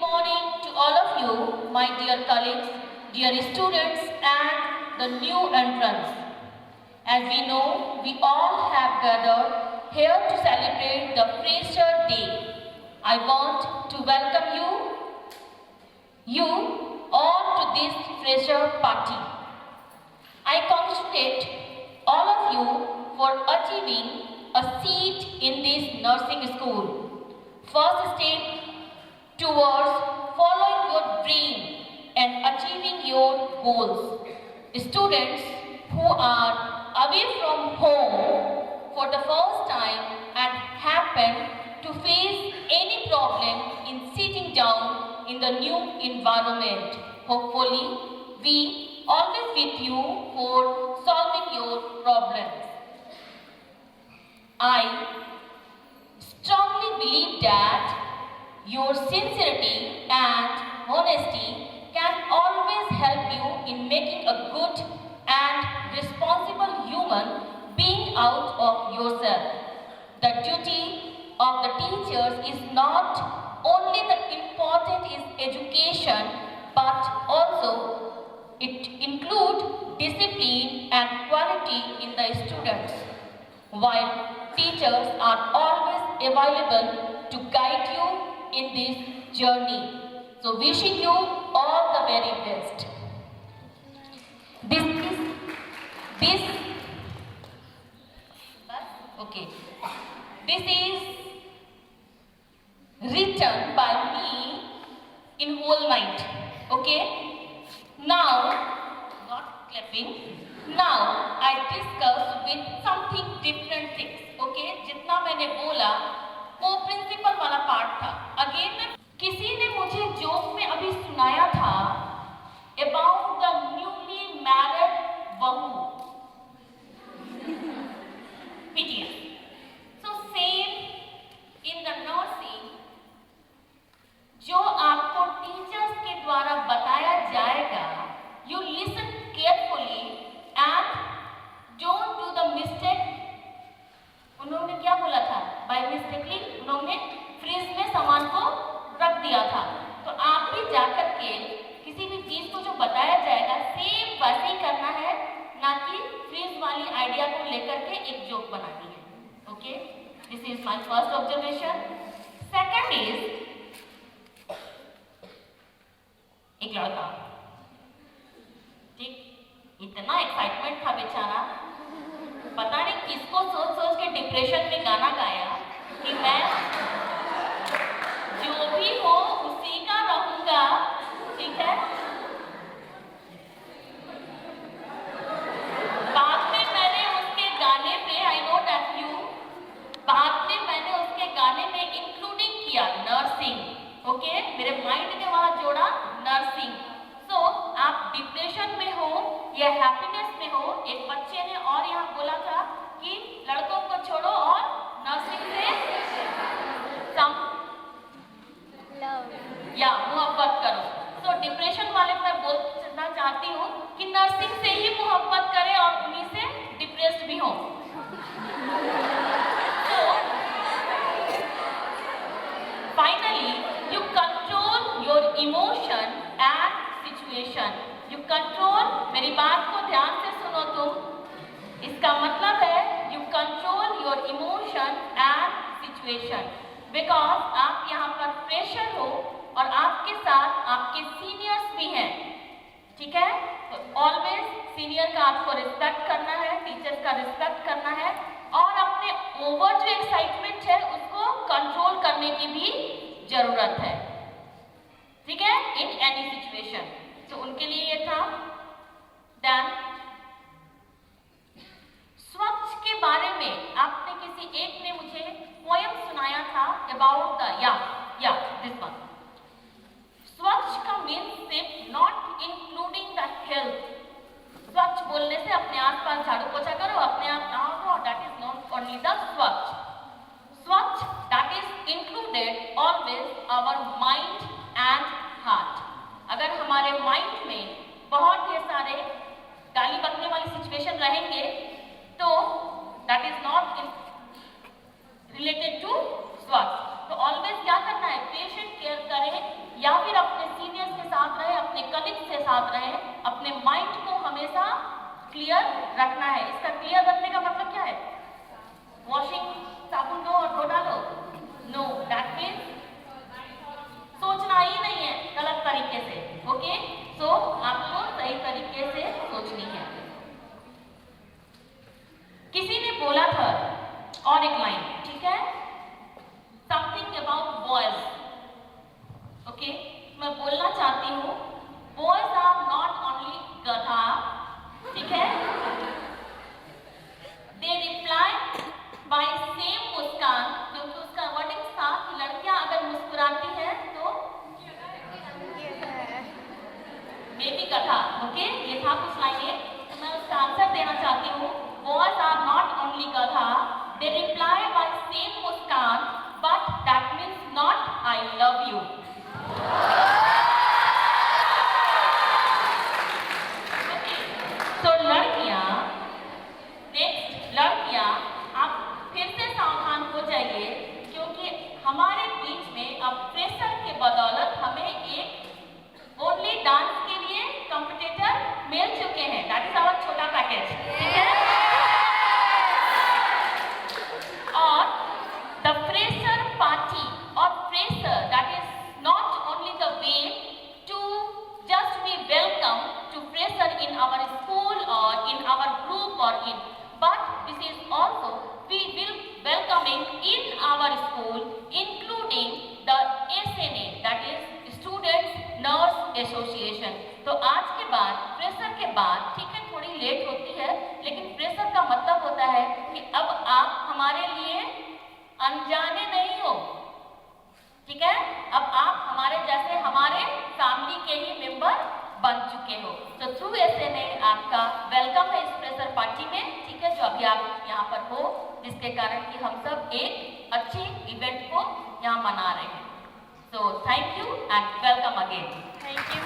morning to all of you, my dear colleagues, dear students and the new entrants. As we know, we all have gathered here to celebrate the Fresher Day. I want to welcome you all to this Fresher party. I congratulate all of you for achieving a seat in this nursing school. First step towards following your dream and achieving your goals. Students who are away from home for the first time and happen to face any problem in sitting down in the new environment. Hopefully, we always with you for solving your problems. I strongly believe that your sincerity and honesty can always help you in making a good and responsible human being out of yourself. The duty of the teachers is not only the important is education, but also it includes discipline and quality in the students. While teachers are always available to guide you in this journey. So wishing you all the very best. This is written by me in whole night. Okay? Now, not clapping. Now I discuss with something different things. Okay? जितना मैंने बोला वो principal वाला part था. Again किसी ने मुझे joke में अभी सुनाया था अबाउट द न्यूली मैरिड बहू. PTS. So same in the nursing जो आपको टीचर्स के द्वारा बताया जाएगा, you listen carefully and don't do the mistake. उन्होंने क्या बोला था? बाय मिस्टेकली उन्होंने फ्रिज में सामान को रख दिया था. तो आप भी जाकर के किसी भी चीज को जो बताया जाएगा सेम वैसे ही करना है, ना कि फ्रिज वाली आइडिया को लेकर के एक जोक बनानी है. Okay, this is my first observation. Second is एक लड़का, ठीक, इतना एक्साइटमेंट था बेचारा, पता नहीं किसको सोच सोच के डिप्रेशन में गाना गाया कि मैं जो भी हो उसी का रहूंगा. ठीक है. बाद में मैंने उसके गाने पे बाद में मैंने उसके गाने में इंक्लूडिंग किया नर्सिंग. ओके, मेरे माइंड ने वहां जोड़ा नर्सिंग. सो आप डिप्रेशन में हो या हैप्पीनेस में हो, एक बच्चे ने और यहाँ बोला था कि लड़कों को छोड़ो और नर्सिंग से या मोहब्बत करो. तो डिप्रेशन वाले मैं बोलना चाहती हूँ कि नर्सिंग से ही मोहब्बत करें और उन्हीं से डिप्रेस्ड भी हो. So finally, you control your emotion and situation. You control, मेरी बात को ध्यान से सुनो तुम. इसका मतलब है you control your emotion and situation. Because आप यहाँ पर फ्रेशर हो और आपके साथ आपके सीनियर्स भी हैं. ठीक है? तो ऑलवेज सीनियर का आपको रिस्पेक्ट करना है, टीचर्स का रिस्पेक्ट करना है और अपने ओवर जो एक्साइटमेंट है उसको कंट्रोल करने की भी जरूरत है. ठीक है? In any situation. तो उनके लिए ये था. देन स्वच्छ के बारे में आपने किसी एक ने मुझे पोयम सुनाया था अबाउट द या दिस वन. स्वच्छ का मीन्स सिर्फ नॉट इंक्लूडिंग द हेल्थ. स्वच्छ बोलने से अपने आसपास झाड़ू पोछा करो, अपने आप नहाओ, that is not only the swachh. Swachh that is included always our या फिर अपने सीनियर्स के साथ रहे, अपने कलीग्स के साथ रहे, अपने माइंड को हमेशा क्लियर रखना है। इसका क्लियर रखने का मतलब क्या है? वॉशिंग साबुन लो और धो डालो? नो, दैट मीन्स सोचना ही नहीं है गलत तरीके से। ओके, सो आपको सही तरीके से सोचनी है। किसी ने बोला था और एक लाइन, ठीक है, समथिंग अबाउट बॉयज। ओके, मैं बोलना चाहती हूँ, बॉयज आर नॉट ओनली गधा, ठीक है। दे रिप्लाई बाय सेम मुस्कान, क्योंकि उसका वर्डिंग था कि लड़कियां अगर मुस्कुराती हैं तो बेबी गधा। ओके, ये था कुछ लाइनें, तो मैं उसका आंसर देना चाहती हूँ। Boys are not only gadha, they reply by same muskan, but that means not I love you. Okay. So लड़कियाँ, next लड़कियाँ, आप फिर से सावधान हो जाइए, क्योंकि हमारे बीच में अब प्रेशर के बदौलत हमें एक ओनली डांस के लिए कॉम्पिटिटर मिल चुके हैं। दैट इज आवर छोटा पैकेज, ठीक है। और the fresher party or fresher, that is not only the way to just be welcome to fresher in our school or in our group or in, but this is also we will welcoming in our school including the SNA, that is Students Nurse Association। तो आज के बाद fresher के बाद, ठीक है, थोड़ी late होती है, लेकिन फ्रेशर का मतलब होता है कि अब आप हमारे लिए अनजाने नहीं हो, ठीक है। अब आप हमारे जैसे हमारे फैमिली के ही मेंबर बन चुके हो। तो थ्रू SNA आपका वेलकम है इस फ्रेशर पार्टी में, ठीक है, जो अभी आप यहाँ पर हो, जिसके कारण कि हम सब एक अच्छी इवेंट को यहाँ मना रहे हैं। So thank you and welcome again. Thank you.